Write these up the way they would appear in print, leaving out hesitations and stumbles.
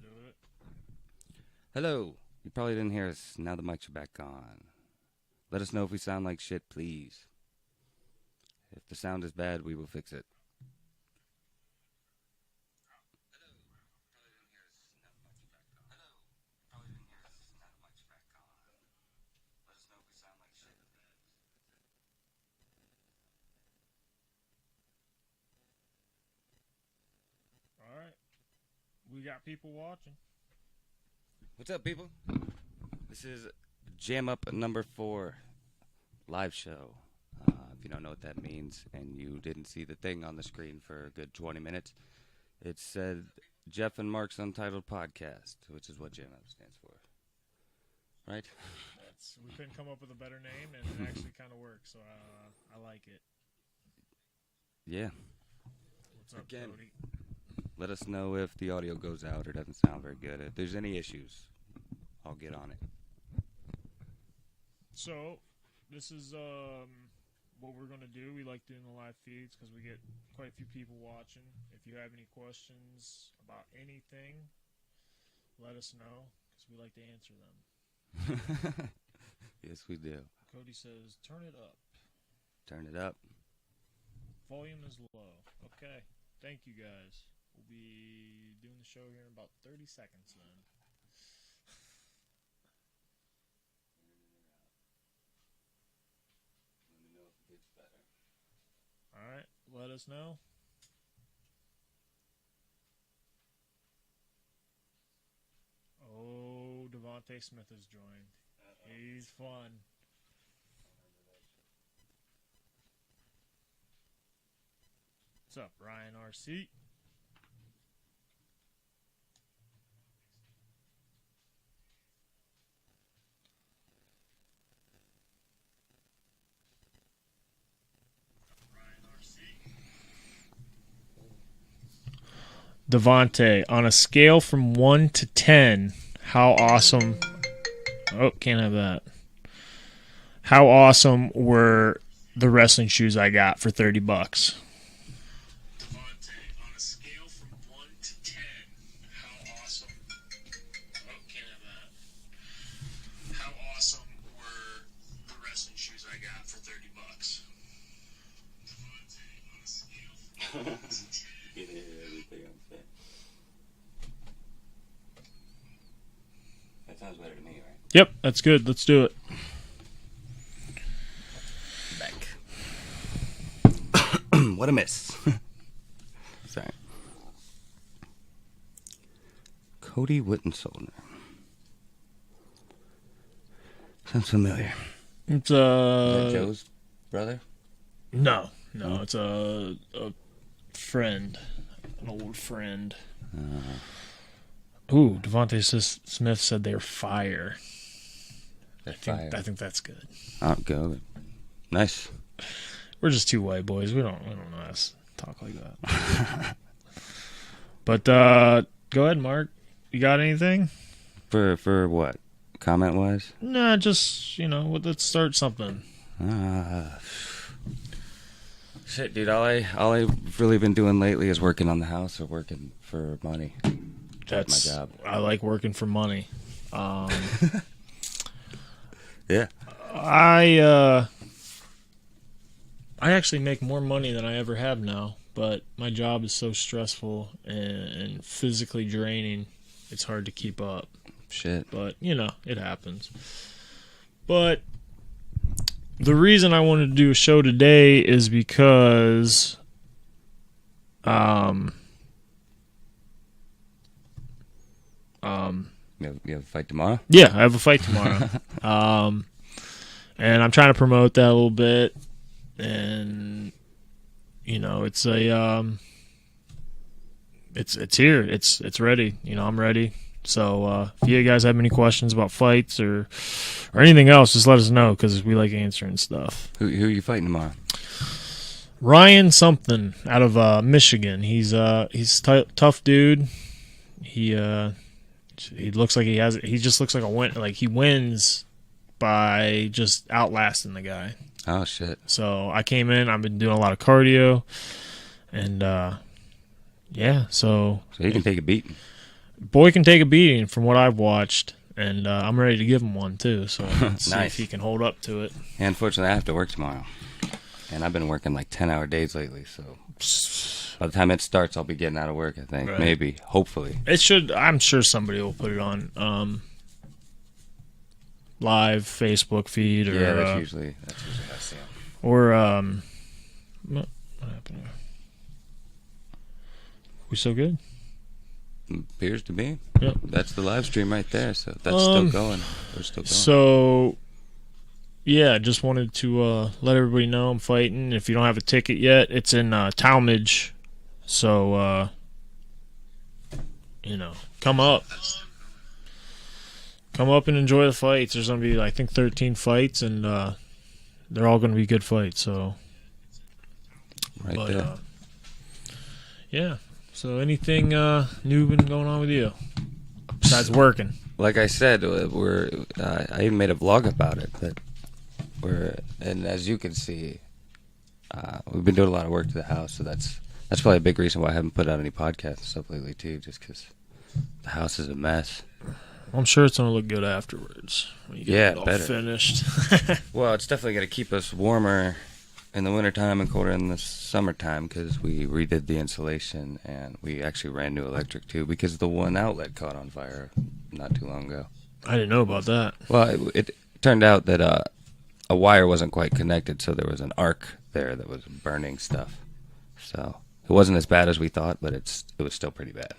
do it. Hello. You probably didn't hear us. Now the mics are back on. Let us know if we sound like shit, please. If the sound is bad, we will fix it. All right. We got people watching. What's up, people? This is Jamup number 4 live show. If you don't know what that means and you didn't see the thing on the screen for a good 20 minutes, it said Jeff and Mark's Untitled Podcast, which is what Jamup stands for. Right? We couldn't come up with a better name, and it actually kind of works, so I like it. Yeah. What's up, Again. Cody? Let us know if the audio goes out or doesn't sound very good. If there's any issues, I'll get on it. So, this is what we're going to do. We like doing the live feeds because we get quite a few people watching. If you have any questions about anything, let us know because we like to answer them. Yes, we do. Cody says, turn it up. Turn it up. Volume is low. Okay. Thank you, guys. We'll be doing the show here in about 30 seconds then. All right. Let us know. Oh, Devontae Smith has joined. He's fun. What's up, Ryan RC? Devontae, on a scale from 1 to 10, how awesome... Oh, can't have that. How awesome were the wrestling shoes I got for $30? Devontae, on a scale from 1 to 10, how awesome... Oh, can't have that. How awesome were the wrestling shoes I got for $30? Devontae, on a scale from 1 to 10... That sounds better to me, right? Yep, that's good. Let's do it. Back. What a miss. Sorry. Cody Wittensoldner. Sounds familiar. It's Is that Joe's brother? No, it's a friend, an old friend. Ooh, Devontae Smith said they're fire. They're fire. I think that's good. Good. Nice. We're just two white boys. We don't know how to talk like that. But go ahead, Mark. You got anything? For what? Comment wise? Nah, just let's start something. Shit, dude. All I've really been doing lately is working on the house or working for money. That's my job. I like working for money. Yeah. I actually make more money than I ever have now, but my job is so stressful and physically draining, it's hard to keep up. Shit. But, it happens. But the reason I wanted to do a show today is because You have a fight tomorrow? Yeah, I have a fight tomorrow. And I'm trying to promote that a little bit. And it's it's here. It's ready. I'm ready. So if you guys have any questions about fights or anything else, just let us know because we like answering stuff. Who are you fighting tomorrow? Ryan something out of Michigan. He's tough dude. He looks like he just looks like a win. Like he wins by just outlasting the guy. Oh shit! So I came in. I've been doing a lot of cardio, and yeah. So he can take a beating. boy can take a beating from what I've watched, and I'm ready to give him one too. So let's see if he can hold up to it. Yeah, unfortunately, I have to work tomorrow, and I've been working like 10-hour days lately. So by the time it starts, I'll be getting out of work. I think maybe, hopefully. It should. I'm sure somebody will put it on live Facebook feed or that's usually how I see it. Or what happened? We so good? Appears to be. Yep. That's the live stream right there. So that's still going. We're still going. So yeah, just wanted to let everybody know I'm fighting. If you don't have a ticket yet, it's in Talmadge. So come up. Come up and enjoy the fights. There's going to be, I think, 13 fights, and they're all going to be good fights. So, there. Yeah. So, anything new been going on with you besides working? Like I said, I even made a vlog about it. And as you can see, we've been doing a lot of work to the house. So that's probably a big reason why I haven't put out any podcasts and stuff lately too. Just because the house is a mess. I'm sure it's going to look good afterwards when you get it all better. Finished. Well, it's definitely going to keep us warmer in the wintertime and colder in the summertime because we redid the insulation and we actually ran new electric too because the one outlet caught on fire not too long ago. I didn't know about that. Well, it turned out that a wire wasn't quite connected, so there was an arc there that was burning stuff. So it wasn't as bad as we thought, but it was still pretty bad.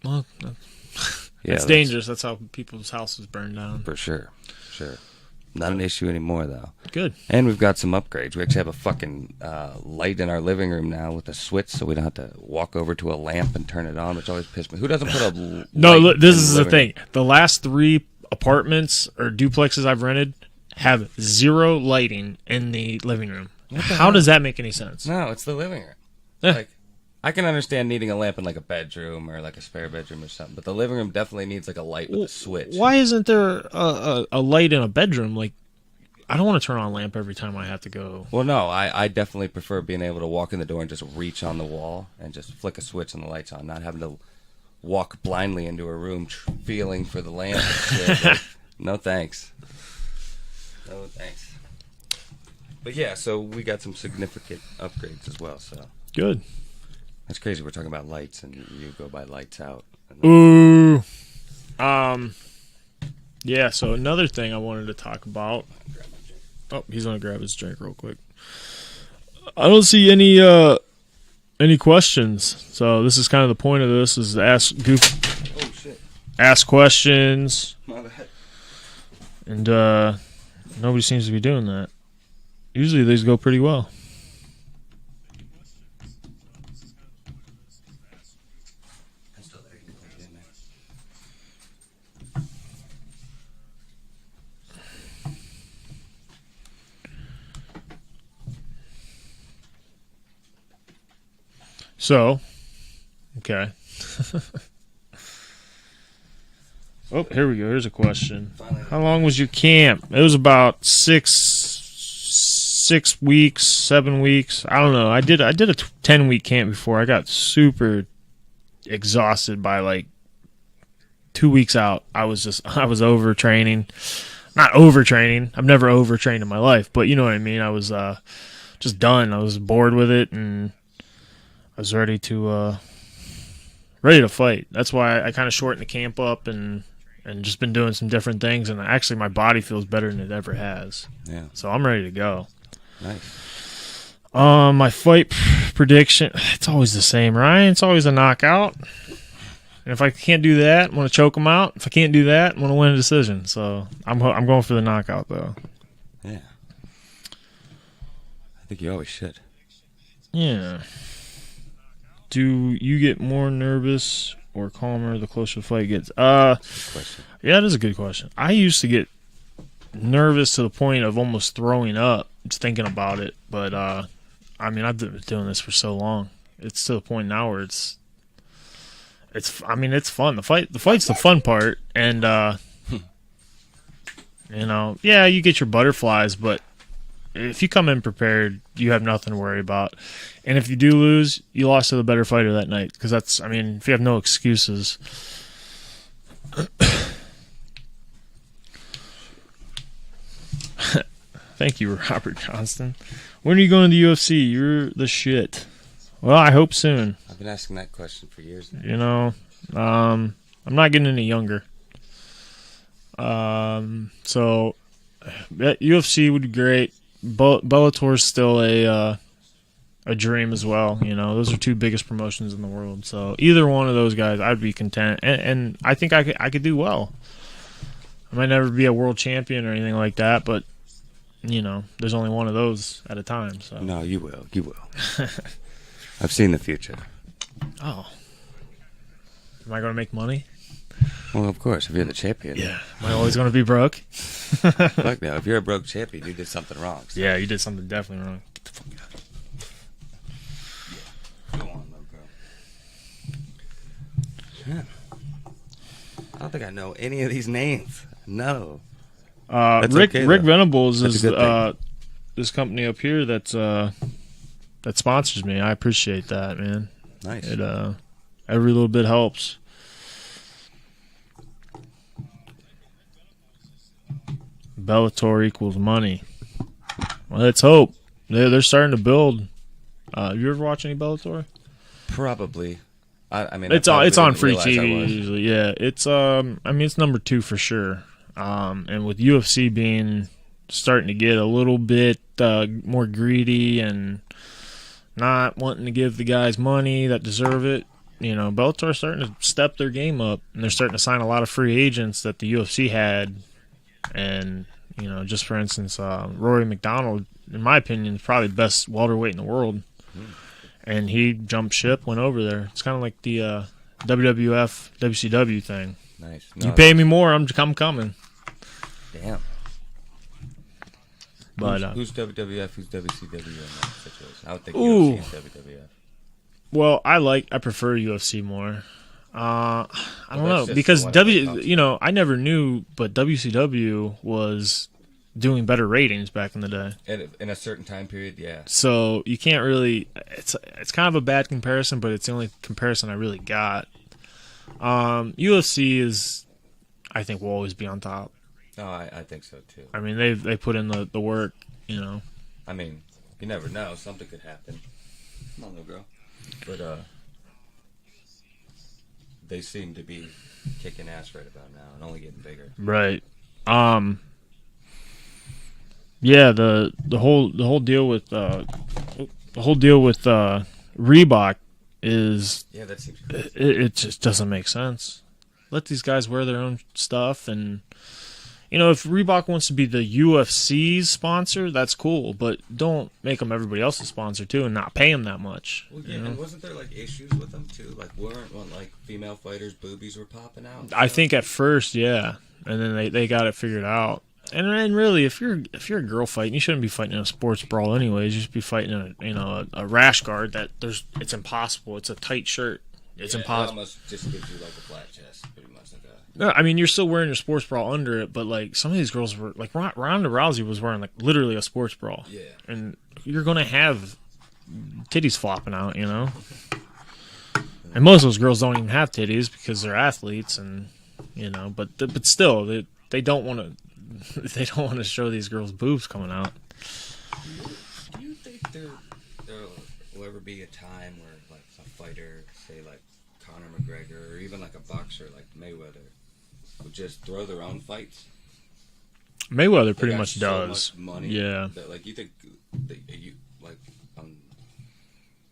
Well, it's dangerous. That's how people's houses burn down. For sure. Not an issue anymore, though. Good. And we've got some upgrades. We actually have a fucking light in our living room now with a switch, so we don't have to walk over to a lamp and turn it on, which always pisses me. Who doesn't put a light? No, look, this is the thing. The last 3 apartments or duplexes I've rented have 0 lighting in the living room. How does that make any sense? No, it's the living room. Yeah. Like, I can understand needing a lamp in like a bedroom or like a spare bedroom or something, but the living room definitely needs like a light with a switch. Why isn't there a light in a bedroom? Like, I don't want to turn on a lamp every time I have to go. Well, no, I definitely prefer being able to walk in the door and just reach on the wall and just flick a switch and the light's on, not having to walk blindly into a room feeling for the lamp. Like, no thanks. No thanks. But yeah, so we got some significant upgrades as well. So good. That's crazy. We're talking about lights, and you go by lights out. Ooh. Yeah, so another thing I wanted to talk about. Oh, he's going to grab his drink real quick. I don't see any questions. So this is kind of the point of this, is to ask questions. My bad. And nobody seems to be doing that. Usually these go pretty well. So, okay. Oh, here we go. Here's a question. How long was your camp? It was about 6 weeks, 7 weeks. I don't know. I did a 10-week camp before. I got super exhausted by like 2 weeks out. I was overtraining. Not overtraining. I've never overtrained in my life, but you know what I mean. I was just done. I was bored with it, and I was ready to fight. That's why I kind of shortened the camp up and just been doing some different things. And actually, my body feels better than it ever has. Yeah. So I'm ready to go. Nice. My fight prediction, it's always the same, Ryan. It's always a knockout. And if I can't do that, I'm going to choke him out. If I can't do that, I'm going to win a decision. So I'm going for the knockout, though. Yeah. I think you always should. Yeah. Do you get more nervous or calmer the closer the fight gets? Yeah, that is a good question. I used to get nervous to the point of almost throwing up just thinking about it. But, I mean, I've been doing this for so long. It's to the point now where it's fun. The fight's the fun part. And, yeah, you get your butterflies, but if you come in prepared, you have nothing to worry about. And if you do lose, you lost to the better fighter that night. Because if you have no excuses. Thank you, Robert Johnston. When are you going to the UFC? You're the shit. Well, I hope soon. I've been asking that question for years now. You know, I'm not getting any younger. So UFC would be great. Bellator's still a dream as well. You know, those are two biggest promotions in the world. So either one of those guys, I'd be content, and I think I could do well. I might never be a world champion or anything like that, but you know, there's only one of those at a time. So No, you will. You will. I've seen the future. Oh, am I going to make money? Well, of course, if you're the champion. Yeah. Am I always going to be broke? Fuck no. If you're a broke champion, you did something wrong. So. Yeah, you did something definitely wrong. Get the fuck out. Go on, little girl. Yeah. I don't think I know any of these names. No. Rick okay, Venables That's is a good thing. this company up here that sponsors me. I appreciate that, man. Nice. It every little bit helps. Bellator equals money. Well, let's hope. They're starting to build. You ever watch any Bellator? Probably. I mean, It's I probably it's on didn't free realize I TV was. usually. Yeah, it's I mean it's number 2 for sure. And with UFC being starting to get a little bit more greedy and not wanting to give the guys money that deserve it, you know, Bellator's starting to step their game up, and they're starting to sign a lot of free agents that the UFC had. And you know, just for instance, Rory McDonald, in my opinion, is probably the best welterweight in the world. And he jumped ship, went over there. It's kind of like the WWF, WCW thing. Nice. You pay me more, I'm coming. Damn. But who's WWF? Who's WCW in that situation? I would think Ooh. UFC is WWF. well, I prefer UFC more. I don't that's know just because the one that comes you know, I never knew, but WCW was doing better ratings back in the day. In a certain time period, yeah. So you can't really. It's kind of a bad comparison, but it's the only comparison I really got. UFC is, I think, will always be on top. No, I think so too. I mean, they put in the work, you know. I mean, you never know. Something could happen. Come on, little girl. But they seem to be kicking ass right about now and only getting bigger. Right. Yeah, the whole deal with Reebok is Yeah, that seems crazy. it just doesn't make sense. Let these guys wear their own stuff, and you know, if Reebok wants to be the UFC's sponsor, that's cool, but don't make them everybody else's sponsor too and not pay them that much. Well, yeah, you know? and wasn't there like issues with them too? Like weren't like female fighters' boobies were popping out? I think at first, yeah, and then they got it figured out. And really, if you're a girl fighting, you shouldn't be fighting in a sports brawl anyways. You should be fighting in a rash guard that it's impossible. It's a tight shirt. It's impossible. It almost just gives you like a flat chest, pretty much like a. No, I mean, you're still wearing your sports bra under it, but like some of these girls were like Ronda Rousey was wearing like literally a sports bra. Yeah. And you're gonna have titties flopping out, you know. And most of those girls don't even have titties because they're athletes, and you know. But still, they don't want to. They don't want to show these girls' boobs coming out. Do you think there will ever be a time where like a fighter, say like Conor McGregor, or even like a boxer like Mayweather, would just throw their own fights? Mayweather They pretty got much so does. much money Yeah. that, like, you think that you like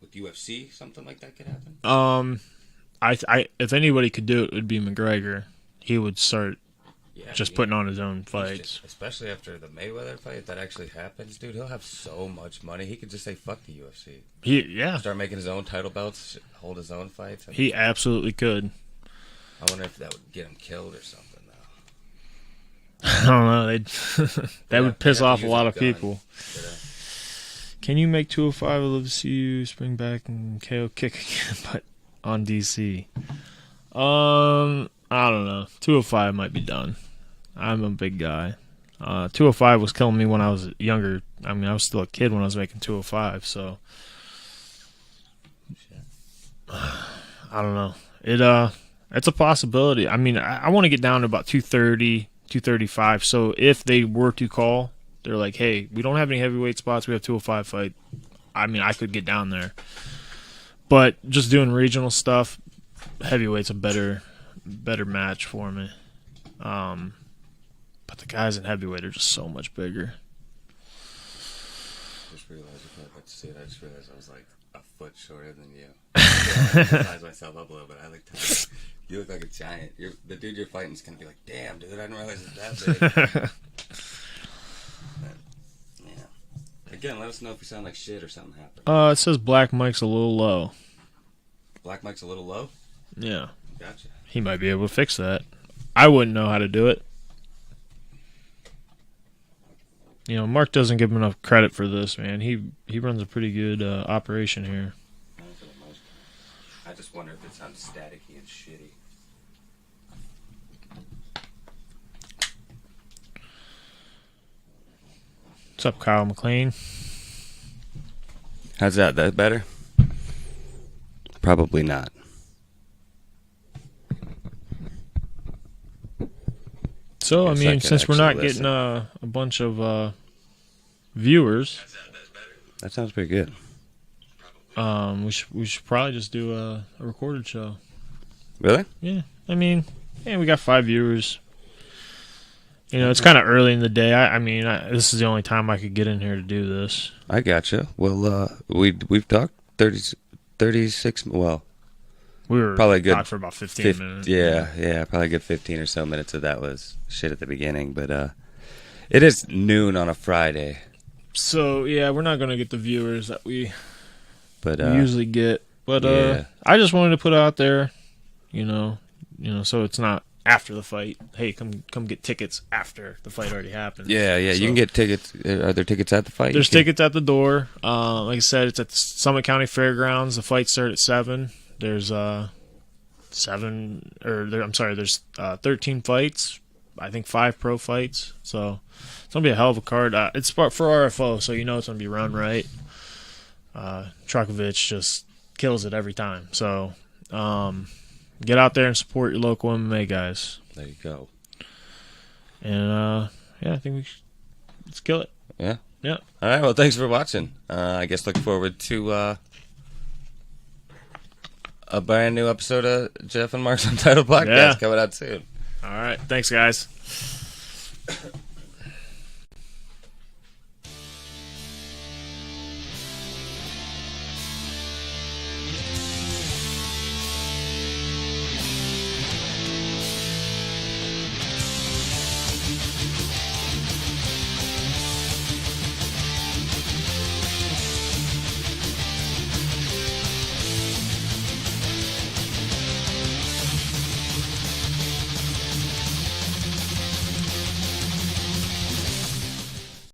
with UFC something like that could happen? I if anybody could do it, it would be McGregor. He would start Yeah, just he- putting on his own he's fights. just- especially after the Mayweather fight. If that actually happens, dude, he'll have so much money. He could just say fuck the UFC, Yeah, start making his own title belts, hold his own fights. I mean, he absolutely could. I wonder if that would get him killed or something, though. I don't know. They'd that Yeah, would piss they'd have off to a use lot a of gun. people. But, Can you make 205? I'd love to see you spring back and KO kick again, but on DC. I don't know. 205 might be done. I'm a big guy. 205 was killing me when I was younger. I mean, I was still a kid when I was making 205, so I don't know. It's a possibility. I mean, I want to get down to about 230, 235. So if they were to call, they're like, hey, we don't have any heavyweight spots. We have 205 fight. I mean, I could get down there. But just doing regional stuff, heavyweight's a better match for me. But the guys in heavyweight are just so much bigger. Just realized if I could see it, I just realized I was like a foot shorter than you. I size myself up a little bit. I look tiny. You look like a giant. The dude you're fighting is gonna be like, damn, dude, I didn't realize it's that big. But, yeah. Again, let us know if you sound like shit or something happened. It says Black Mike's a little low. Black Mike's a little low? Yeah. Gotcha. He might be able to fix that. I wouldn't know how to do it. You know, Mark doesn't give him enough credit for this, man. He runs a pretty good operation here. I just wonder if it sounds staticky and shitty. What's up, Kyle McLean? How's that? That better? Probably not. So, I Guess I mean, could since we're not actually getting a bunch of viewers, that sounds pretty good. we should probably just do a recorded show. Really? Yeah, I mean, we got 5 viewers. You know, it's kind of early in the day. I mean, this is the only time I could get in here to do this. I gotcha. Well, we've talked 36. Well, We were probably good talking for about 15 minutes. Yeah, probably a good 15 or so minutes of that was shit at the beginning. But it is noon on a Friday. So, yeah, we're not going to get the viewers that we But usually get. But yeah. I just wanted to put it out there, you know, so it's not after the fight. Hey, come get tickets after the fight already happened. Yeah, So, you can get tickets. Are there tickets at the fight? There's tickets at the door. Like I said, it's at the Summit County Fairgrounds. The fights start at 7. There's there's 13 fights. I think 5 pro fights. So it's gonna be a hell of a card. It's for RFO, so you know it's gonna be run right. Trukovich just kills it every time. So get out there and support your local MMA guys. There you go. And yeah, I think let's kill it. Yeah. Yeah. All right. Well, thanks for watching. I guess looking forward to a brand new episode of Jeff and Mark's Untitled Podcast coming out soon. All right. Thanks, guys.